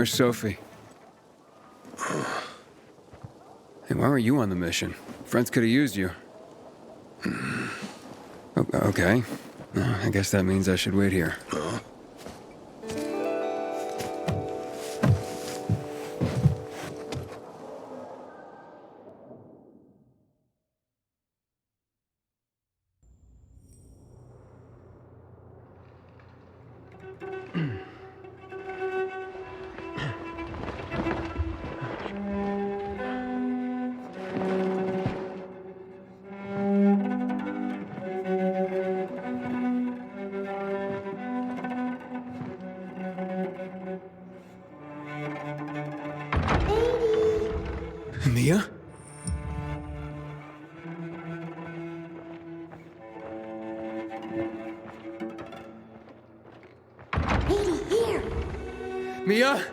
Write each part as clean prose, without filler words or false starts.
Where's Sophie? Hey, why weren't you on the mission? Friends could have used you. Okay. I guess that means I should wait here. Mia? Edie, here! Mia?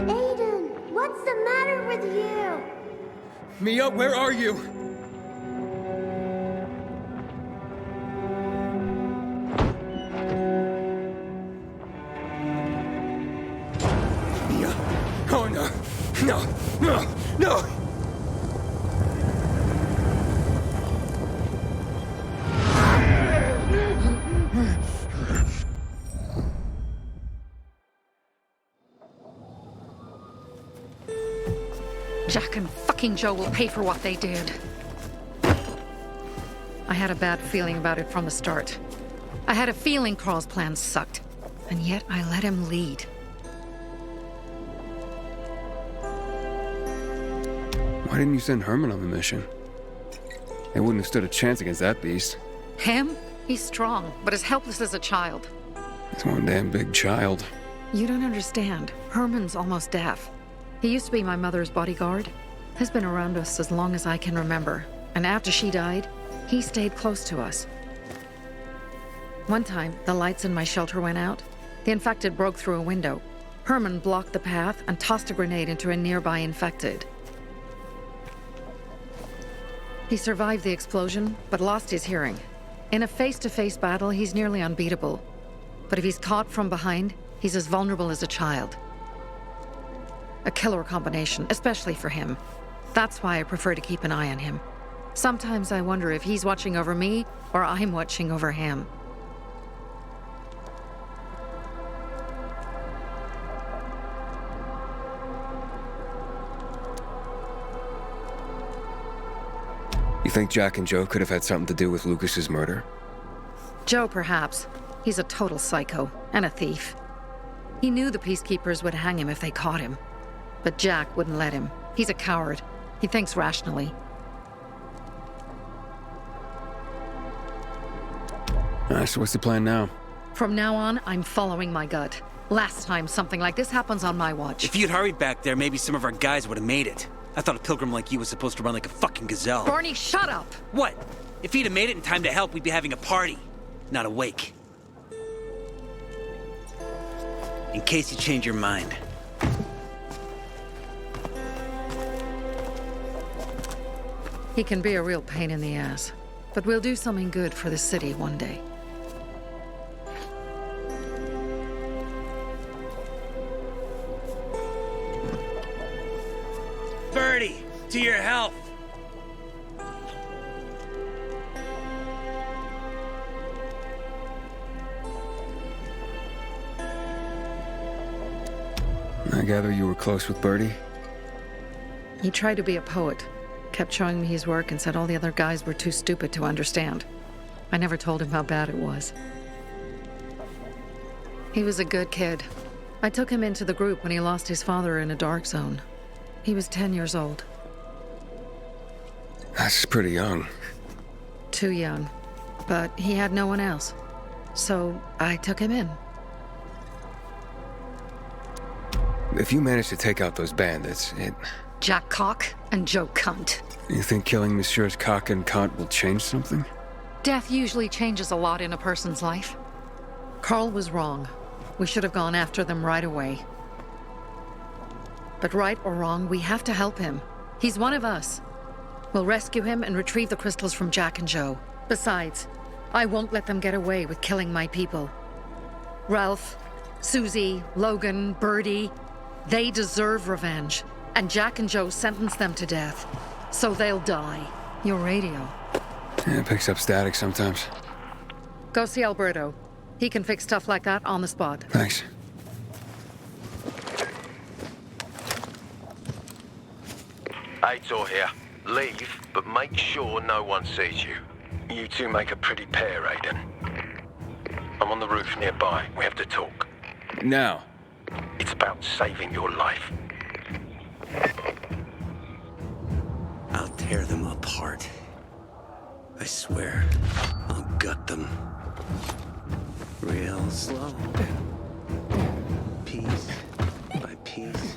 Aiden, what's the matter with you? Mia, where are you? Mia. Oh no. No. No. No. Jack and fucking Joe will pay for what they did. I had a bad feeling about it from the start. I had a feeling Carl's plan sucked, and yet I let him lead. Why didn't you send Herman on the mission? They wouldn't have stood a chance against that beast. Him? He's strong, but as helpless as a child. He's one damn big child. You don't understand. Herman's almost deaf. He used to be my mother's bodyguard. He's been around us as long as I can remember. And after she died, he stayed close to us. One time, the lights in my shelter went out. The infected broke through a window. Herman blocked the path and tossed a grenade into a nearby infected. He survived the explosion, but lost his hearing. In a face-to-face battle, he's nearly unbeatable. But if he's caught from behind, he's as vulnerable as a child. A killer combination, especially for him. That's why I prefer to keep an eye on him. Sometimes I wonder if he's watching over me or I'm watching over him. You think Jack and Joe could have had something to do with Lucas's murder? Joe, perhaps. He's a total psycho and a thief. He knew the peacekeepers would hang him if they caught him. But Jack wouldn't let him. He's a coward. He thinks rationally. So what's the plan now? From now on, I'm following my gut. Last time something like this happens on my watch. If you'd hurried back there, maybe some of our guys would have made it. I thought a pilgrim like you was supposed to run like a fucking gazelle. Barney, shut up! What? If he'd have made it in time to help, we'd be having a party, not a wake. In case you change your mind. He can be a real pain in the ass. But we'll do something good for the city one day. Birdie, to your health! I gather you were close with Birdie? He tried to be a poet. Kept showing me his work and said all the other guys were too stupid to understand. I never told him how bad it was. He was a good kid. I took him into the group when he lost his father in a dark zone. He was 10 years old. That's pretty young. Too young. But he had no one else. So I took him in. If you manage to take out those bandits, Jack Cock and Joe Cunt. You think killing Messieurs Cock and Cunt will change something? Death usually changes a lot in a person's life. Carl was wrong. We should have gone after them right away. But right or wrong, we have to help him. He's one of us. We'll rescue him and retrieve the crystals from Jack and Joe. Besides, I won't let them get away with killing my people. Ralph, Susie, Logan, Birdie, they deserve revenge. And Jack and Joe sentenced them to death. So they'll die. Your radio. Yeah, it picks up static sometimes. Go see Alberto. He can fix stuff like that on the spot. Thanks. Aitor here. Leave, but make sure no one sees you. You two make a pretty pair, Aiden. I'm on the roof nearby. We have to talk. Now. It's about saving your life. I'll tear them apart. I swear, I'll gut them. Real slow. Piece by piece.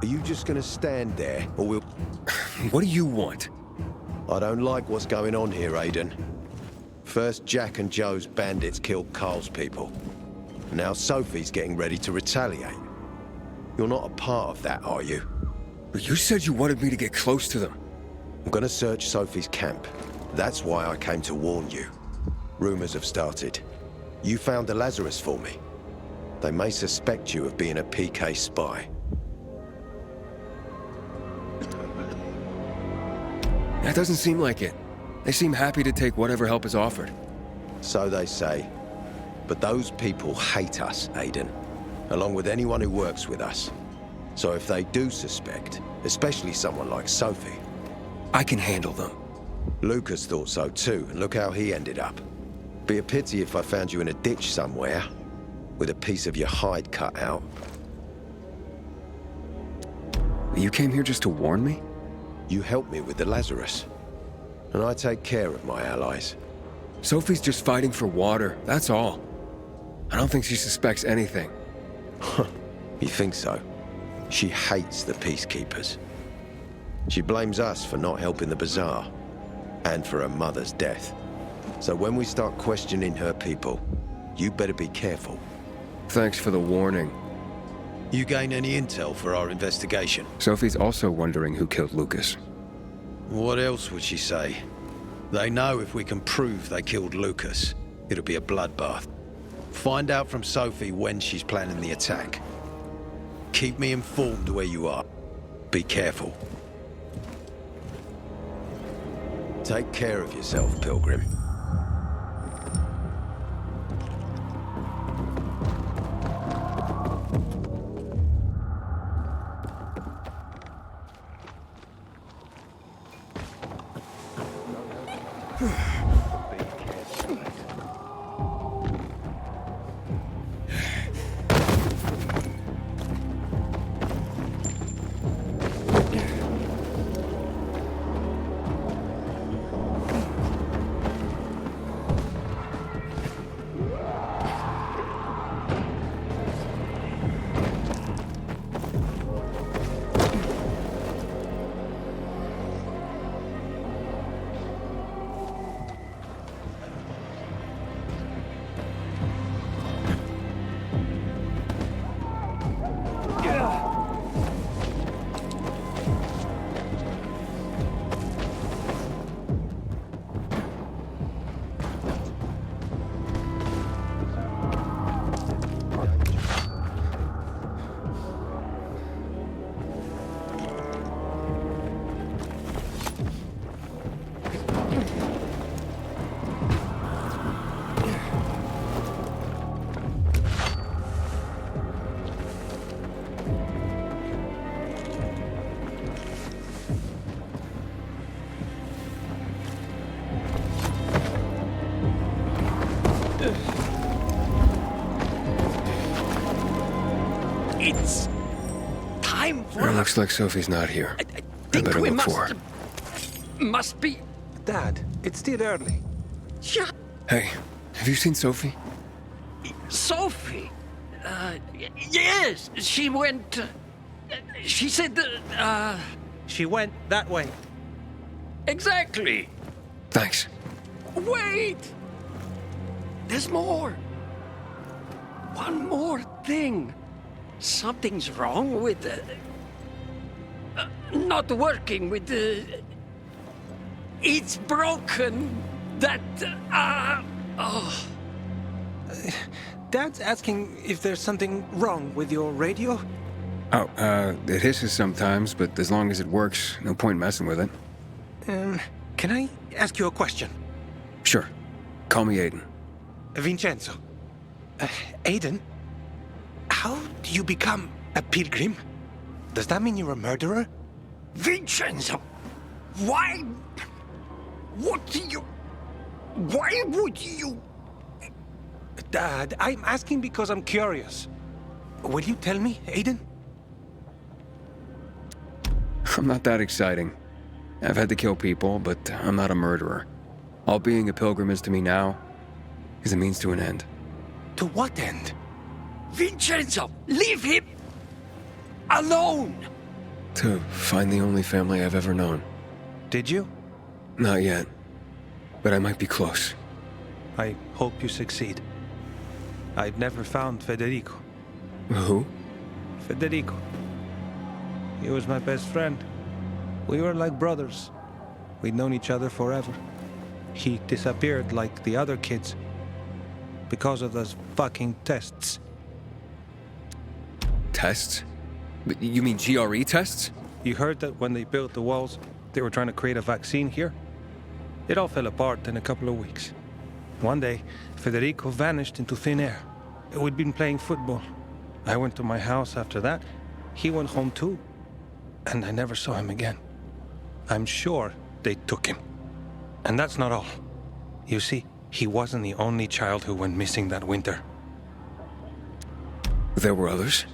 Are you just gonna stand there, or we'll... What do you want? I don't like what's going on here, Aiden. First, Jack and Joe's bandits killed Carl's people. Now Sophie's getting ready to retaliate. You're not a part of that, are you? But you said you wanted me to get close to them. I'm gonna search Sophie's camp. That's why I came to warn you. Rumors have started. You found the Lazarus for me. They may suspect you of being a PK spy. That doesn't seem like it. They seem happy to take whatever help is offered. So they say. But those people hate us, Aiden. Along with anyone who works with us. So if they do suspect, especially someone like Sophie... I can handle them. Lucas thought so too, and look how he ended up. Be a pity if I found you in a ditch somewhere, with a piece of your hide cut out. You came here just to warn me? You helped me with the Lazarus. And I take care of my allies. Sophie's just fighting for water, that's all. I don't think she suspects anything. You think so? She hates the peacekeepers. She blames us for not helping the bazaar, and for her mother's death. So when we start questioning her people, you better be careful. Thanks for the warning. You gain any intel for our investigation? Sophie's also wondering who killed Lucas. What else would she say? They know if we can prove they killed Lucas, it'll be a bloodbath. Find out from Sophie when she's planning the attack. Keep me informed where you are. Be careful. Take care of yourself, Pilgrim. It's time for It looks like Sophie's not here. I I think better we look for her. must be. Dad, it's still early. Yeah, Hey, have you seen Sophie? Sophie. Yes, she went. She said. She went that way. Exactly. Thanks. Wait. There's more. One more thing. Something's wrong with not working with it's broken. That oh. Dad's asking if there's something wrong with your radio. Oh, it hisses sometimes, but as long as it works, no point messing with it. Can I ask you a question? Sure. Call me Aiden. Vincenzo. Aiden, how do you become a pilgrim? Does that mean you're a murderer? Vincenzo, why? What do you? Why would you? Dad, I'm asking because I'm curious. Will you tell me, Aiden? I'm not that exciting. I've had to kill people, but I'm not a murderer. All being a pilgrim is to me now is a means to an end. To what end? Vincenzo, leave him alone. To find the only family I've ever known. Did you? Not yet, but I might be close. I hope you succeed. I've never found Federico. Who? Federico. He was my best friend. We were like brothers. We'd known each other forever. He disappeared like the other kids because of those fucking tests. Tests? You mean GRE tests? You heard that when they built the walls, they were trying to create a vaccine here? It all fell apart in a couple of weeks. One day, Federico vanished into thin air. We'd been playing football. I went to my house after that. He went home too. And I never saw him again. I'm sure they took him. And that's not all. You see, he wasn't the only child who went missing that winter. There were others?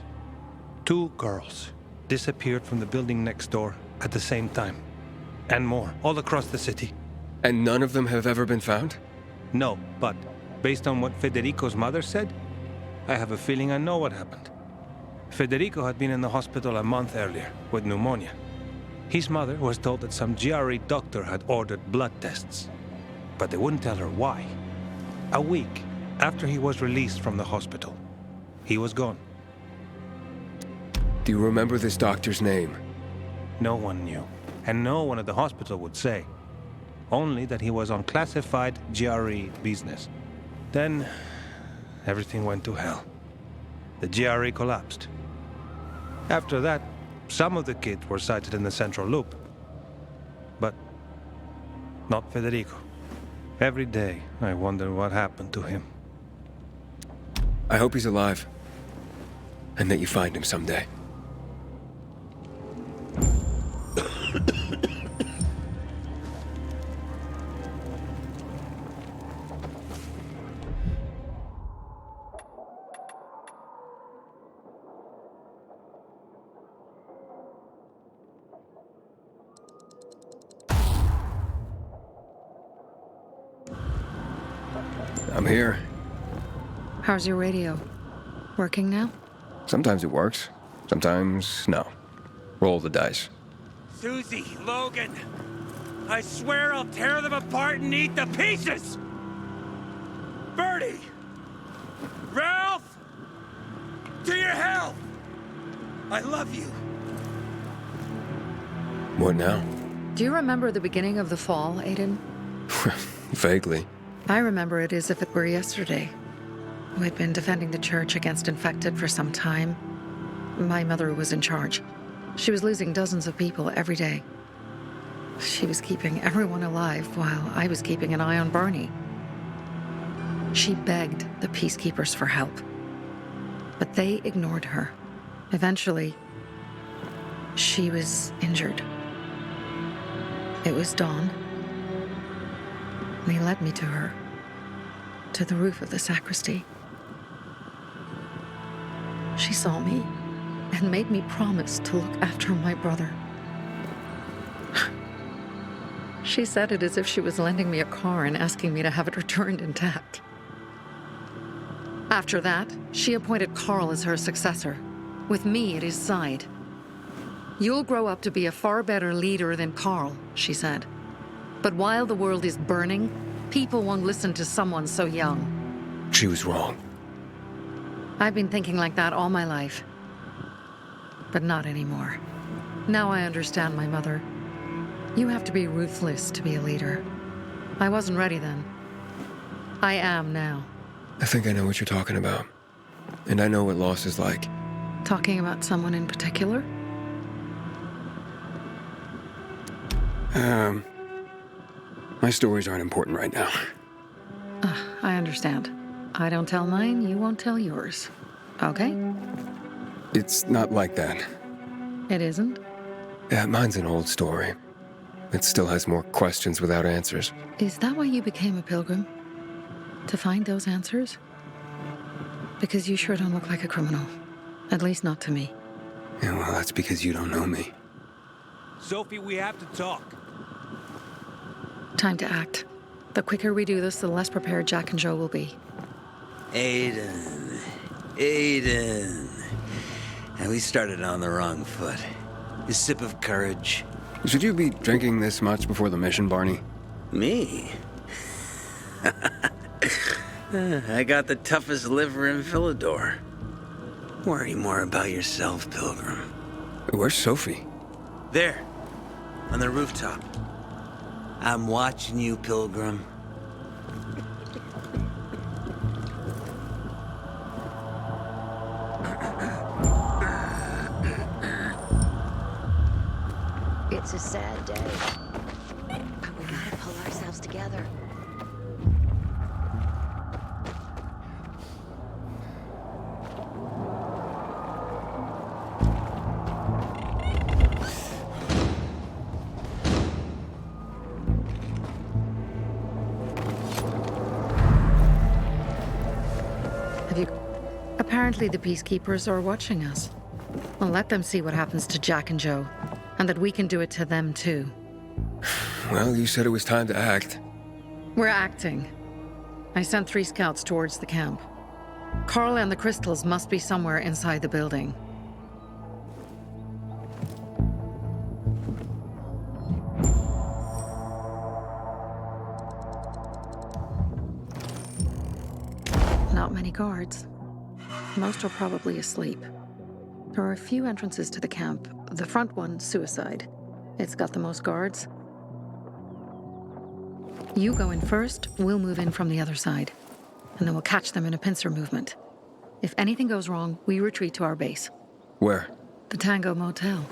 2 girls disappeared from the building next door at the same time. And more, all across the city. And none of them have ever been found? No, but based on what Federico's mother said, I have a feeling I know what happened. Federico had been in the hospital a month earlier with pneumonia. His mother was told that some GRE doctor had ordered blood tests, but they wouldn't tell her why. A week after he was released from the hospital, he was gone. Do you remember this doctor's name? No one knew, and no one at the hospital would say. Only that he was on classified GRE business. Then, everything went to hell. The GRE collapsed. After that, some of the kids were sighted in the central loop. But not Federico. Every day, I wonder what happened to him. I hope he's alive. And that you find him someday. I'm here. How's your radio? Working now? Sometimes it works. Sometimes, no. Roll the dice. Susie, Logan, I swear I'll tear them apart and eat the pieces! Bertie! Ralph! To your health! I love you. What now? Do you remember the beginning of the fall, Aiden? Vaguely. I remember it as if it were yesterday. We'd been defending the church against infected for some time. My mother was in charge. She was losing dozens of people every day. She was keeping everyone alive while I was keeping an eye on Barney. She begged the peacekeepers for help, but they ignored her. Eventually, she was injured. It was dawn. They led me to her, to the roof of the sacristy. She saw me, and made me promise to look after my brother. She said it as if she was lending me a car and asking me to have it returned intact. After that, she appointed Carl as her successor, with me at his side. You'll grow up to be a far better leader than Carl, she said. But while the world is burning, people won't listen to someone so young. She was wrong. I've been thinking like that all my life. But not anymore. Now I understand my mother. You have to be ruthless to be a leader. I wasn't ready then. I am now. I think I know what you're talking about. And I know what loss is like. Talking about someone in particular? My stories aren't important right now. I understand. I don't tell mine, you won't tell yours. Okay? It's not like that. It isn't? Yeah, mine's an old story. It still has more questions without answers. Is that why you became a pilgrim? To find those answers? Because you sure don't look like a criminal. At least not to me. Yeah, well, that's because you don't know me. Sophie, we have to talk. Time to act. The quicker we do this, the less prepared Jack and Joe will be. Aiden. And we started on the wrong foot. A sip of courage. Should you be drinking this much before the mission, Barney? Me? I got the toughest liver in Villador. Worry more about yourself, Pilgrim. Where's Sophie? There, on the rooftop. I'm watching you, Pilgrim. It's a sad day, but we gotta pull ourselves together. Apparently the peacekeepers are watching us. Well, let them see what happens to Jack and Joe, and that we can do it to them too. Well, you said it was time to act. We're acting. I sent 3 scouts towards the camp. Carl and the crystals must be somewhere inside the building. Not many guards. Most are probably asleep. There are a few entrances to the camp. The front one, suicide. It's got the most guards. You go in first, we'll move in from the other side. And then we'll catch them in a pincer movement. If anything goes wrong, we retreat to our base. Where? The Tango Motel.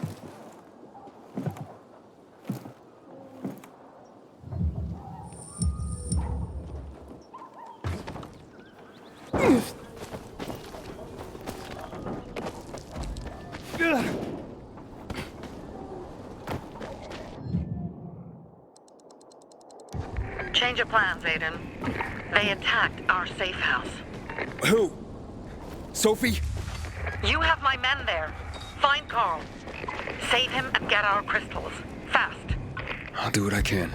Change of plans, Aiden. They attacked our safe house. Who? Sophie? You have my men there. Find Carl. Save him and get our crystals. Fast. I'll do what I can.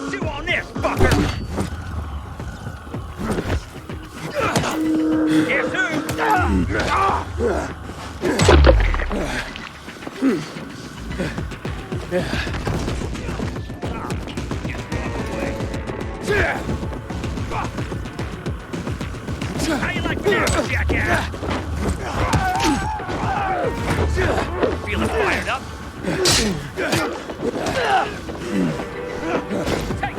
Chew on this, fucker! Guess who? How you like that, jackass? Feeling fired up? Take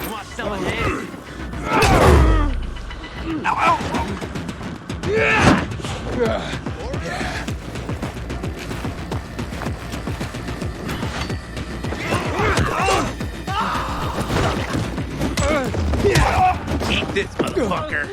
Want some of this? Eat this, motherfucker.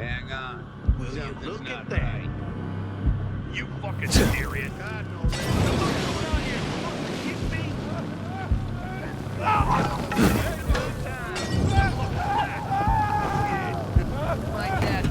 Hang on. Will you Something's look not at that? right. You fucking serious? Like that,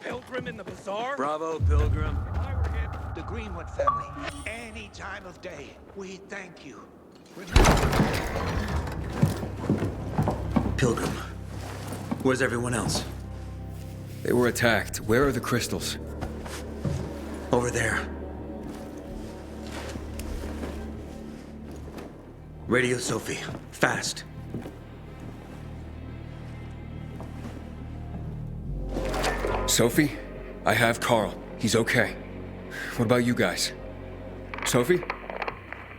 Pilgrim in the bazaar? Bravo, Pilgrim. If I were him, The Greenwood family, any time of day, we thank you. Pilgrim. Where's everyone else? They were attacked. Where are the crystals? Over there. Radio Sophie. Fast. Sophie? I have Carl. He's okay. What about you guys? Sophie?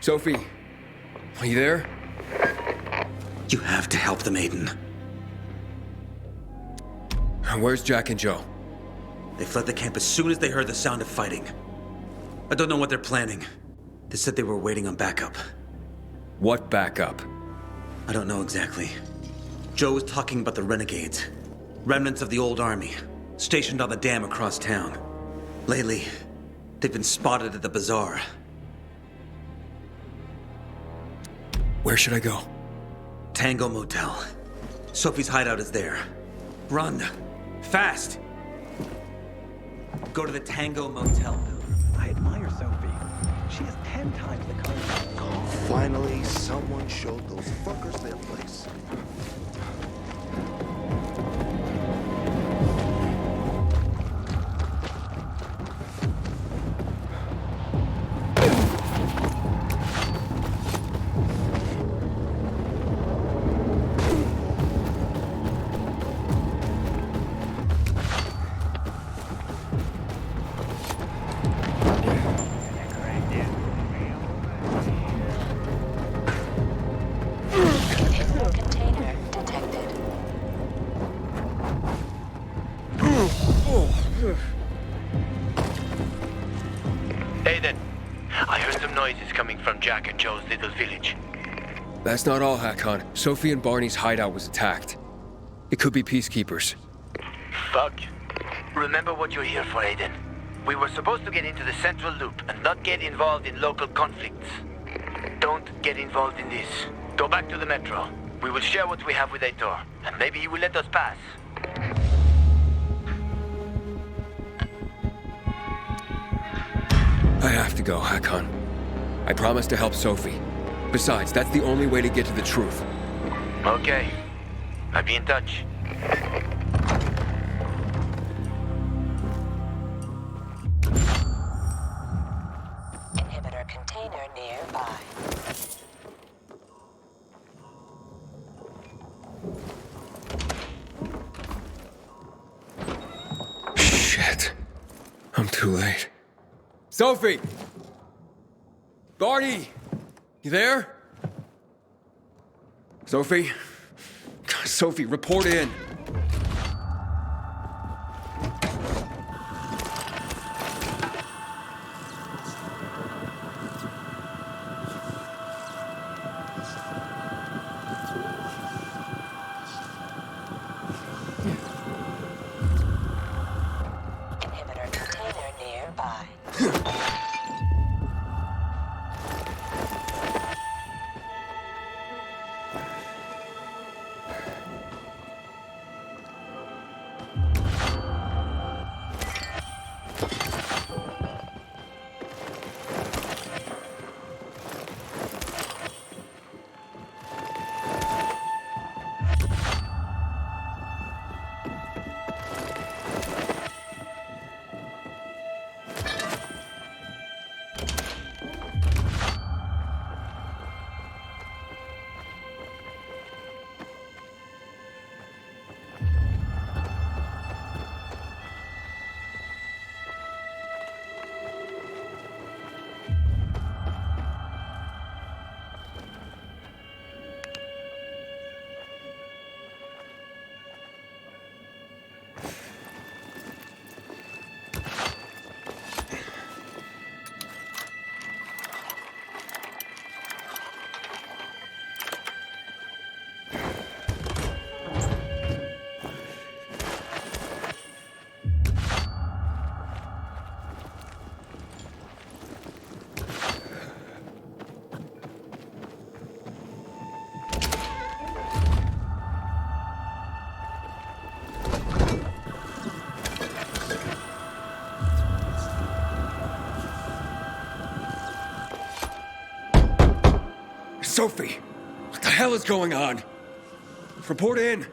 Sophie? Are you there? You have to help the maiden. Where's Jack and Joe? They fled the camp as soon as they heard the sound of fighting. I don't know what they're planning. They said they were waiting on backup. What backup? I don't know exactly. Joe was talking about the renegades. Remnants of the old army, stationed on the dam across town. Lately, they've been spotted at the bazaar. Where should I go? Tango Motel. Sophie's hideout is there. Run. Fast. Go to the Tango Motel. I admire Sophie. She has 10 times the courage. Finally, someone showed those fuckers their place. Container detected. Aiden, I heard some noises coming from Jack and Joe's little village. That's not all, Hakon. Sophie and Barney's hideout was attacked. It could be peacekeepers. Fuck. Remember what you're here for, Aiden. We were supposed to get into the central loop and not get involved in local conflicts. Don't get involved in this. Go back to the metro. We will share what we have with Aitor, and maybe he will let us pass. I have to go, Hakon. I promised to help Sophie. Besides, that's the only way to get to the truth. Okay. I'll be in touch. Inhibitor container nearby. Shit. I'm too late. Sophie! Barney! You there? Sophie? Sophie, report in. Inhibitor container nearby. hell is going on? Report in.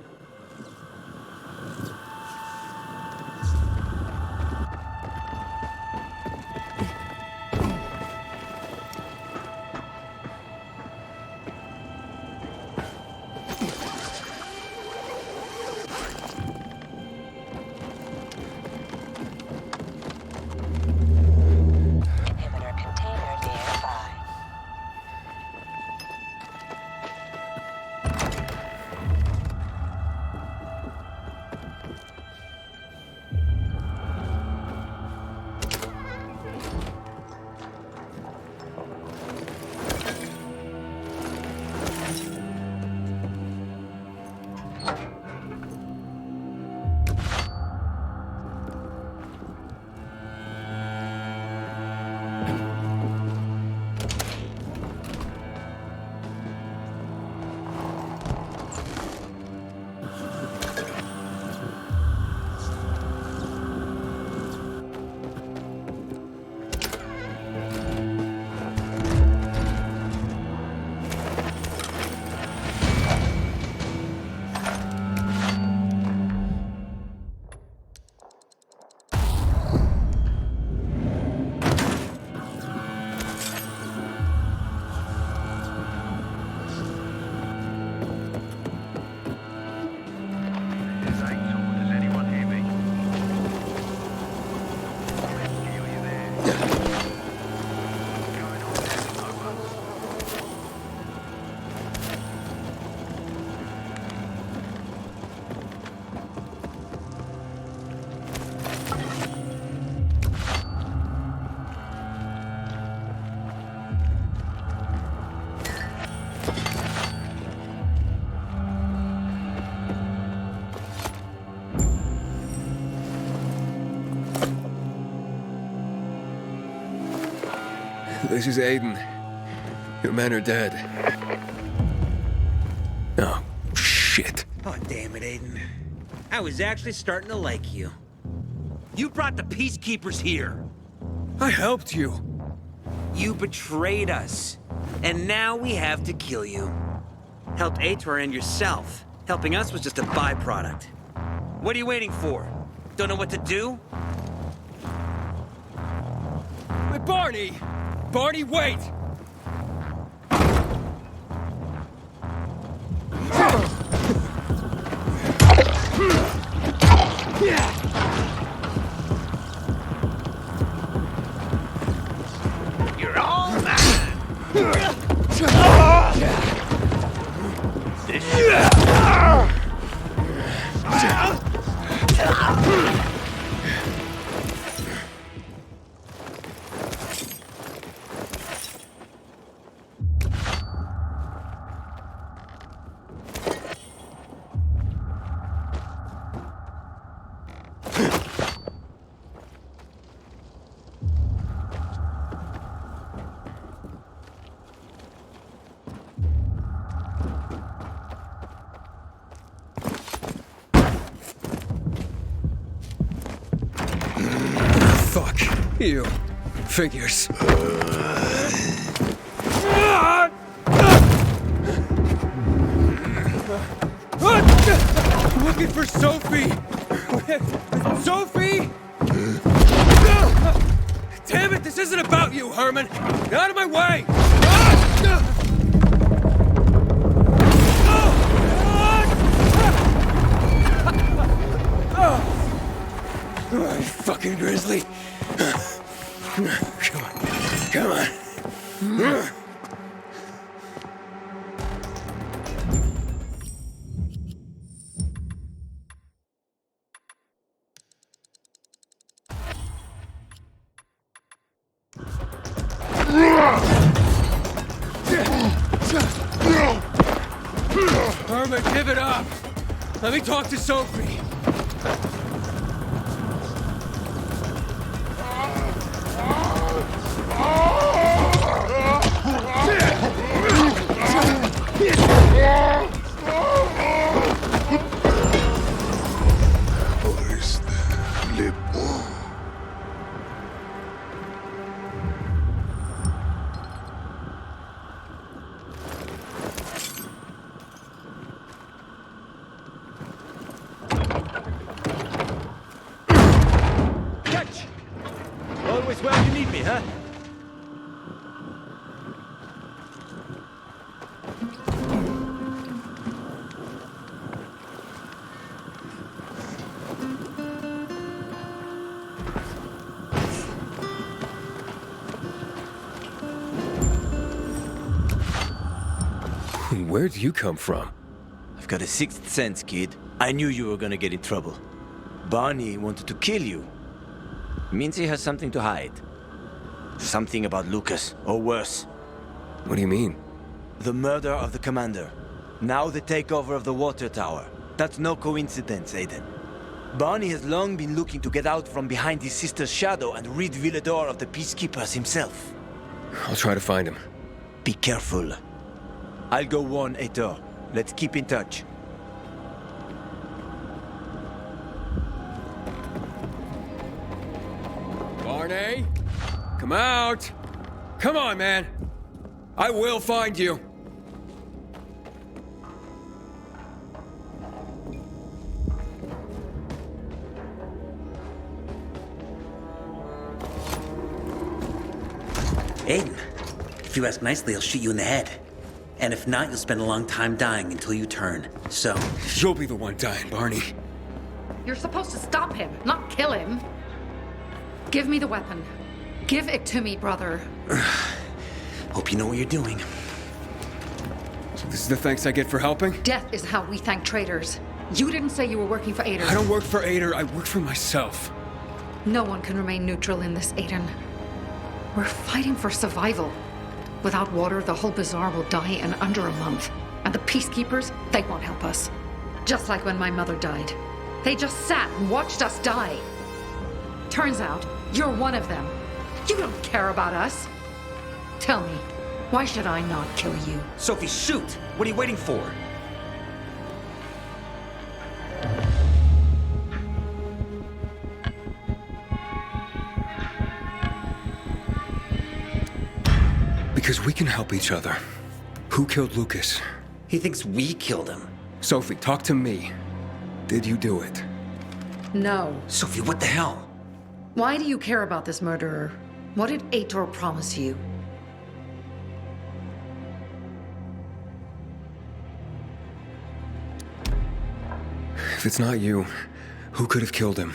Inhibitor container nearby. This is Aiden. Your men are dead. Oh, shit. Oh, damn it, Aiden. I was actually starting to like you. You brought the Peacekeepers here. I helped you. You betrayed us. And now we have to kill you. Helped Ator and yourself. Helping us was just a byproduct. What are you waiting for? Don't know what to do? Wait, Barney! Barney, wait! You're all mine! Fuck. You. Figures. I'm looking for Sophie! Sophie! Damn it, this isn't about you, Herman! Get out of my way! Oh, you fucking grizzly! Come on, come on. Herman, give it up! Let me talk to Sophie! well you need me, huh? Where'd you come from? I've got a sixth sense, kid. I knew you were gonna get in trouble. Barney wanted to kill you. Means he has something to hide. Something about Lucas, or worse. What do you mean? The murder of the commander. Now the takeover of the water tower. That's no coincidence, Aiden. Barney has long been looking to get out from behind his sister's shadow and rid Villador of the peacekeepers himself. I'll try to find him. Be careful. I'll go warn Aitor. Let's keep in touch. Barney? Come out! Come on, man! I will find you! Aiden, if you ask nicely, I'll shoot you in the head. And if not, you'll spend a long time dying until you turn. So... You'll be the one dying, Barney. You're supposed to stop him, not kill him. Give me the weapon. Give it to me, brother. Hope you know what you're doing. So this is the thanks I get for helping? Death is how we thank traitors. You didn't say you were working for Ader. I don't work for Ader, I work for myself. No one can remain neutral in this, Aiden. We're fighting for survival. Without water, the whole bazaar will die in under a month. And the peacekeepers, they won't help us. Just like when my mother died. They just sat and watched us die. Turns out, you're one of them. You don't care about us. Tell me, why should I not kill you? Sophie, shoot! What are you waiting for? Because we can help each other. Who killed Lucas? He thinks we killed him. Sophie, talk to me. Did you do it? No. Sophie, what the hell? Why do you care about this murderer? What did Aitor promise you? If it's not you, who could have killed him?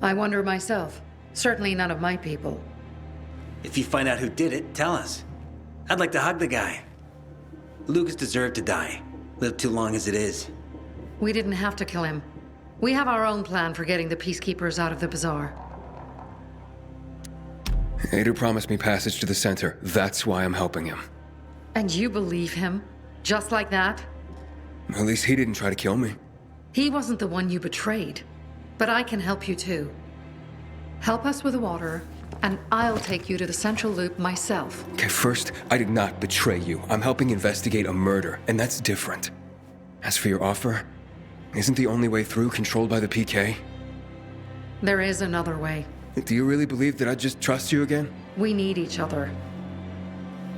I wonder myself. Certainly none of my people. If you find out who did it, tell us. I'd like to hug the guy. Lucas deserved to die. Lived too long as it is. We didn't have to kill him. We have our own plan for getting the peacekeepers out of the bazaar. Ader promised me passage to the center. That's why I'm helping him. And you believe him? Just like that? At least he didn't try to kill me. He wasn't the one you betrayed. But I can help you too. Help us with the water, and I'll take you to the central loop myself. Okay, first, I did not betray you. I'm helping investigate a murder, and that's different. As for your offer, isn't the only way through controlled by the PK? There is another way. Do you really believe that I'd just trust you again? We need each other.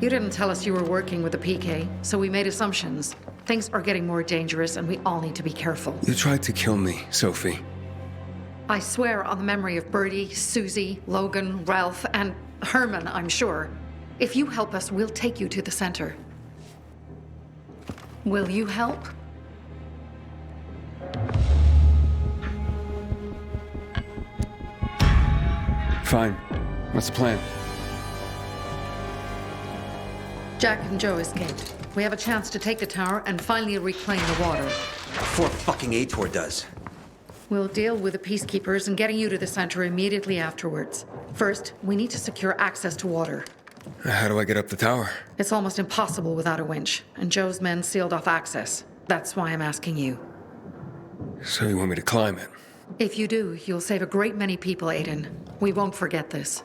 You didn't tell us you were working with the PK, so we made assumptions. Things are getting more dangerous, and we all need to be careful. You tried to kill me, Sophie. I swear on the memory of Birdie, Susie, Logan, Ralph, and Herman, I'm sure. If you help us, we'll take you to the center. Will you help? Fine. What's the plan? Jack and Joe escaped. We have a chance to take the tower and finally reclaim the water. Before fucking Aitor does. We'll deal with the peacekeepers and getting you to the center immediately afterwards. First, we need to secure access to water. How do I get up the tower? It's almost impossible without a winch, and Joe's men sealed off access. That's why I'm asking you. So you want me to climb it? If you do, you'll save a great many people, Aiden. We won't forget this.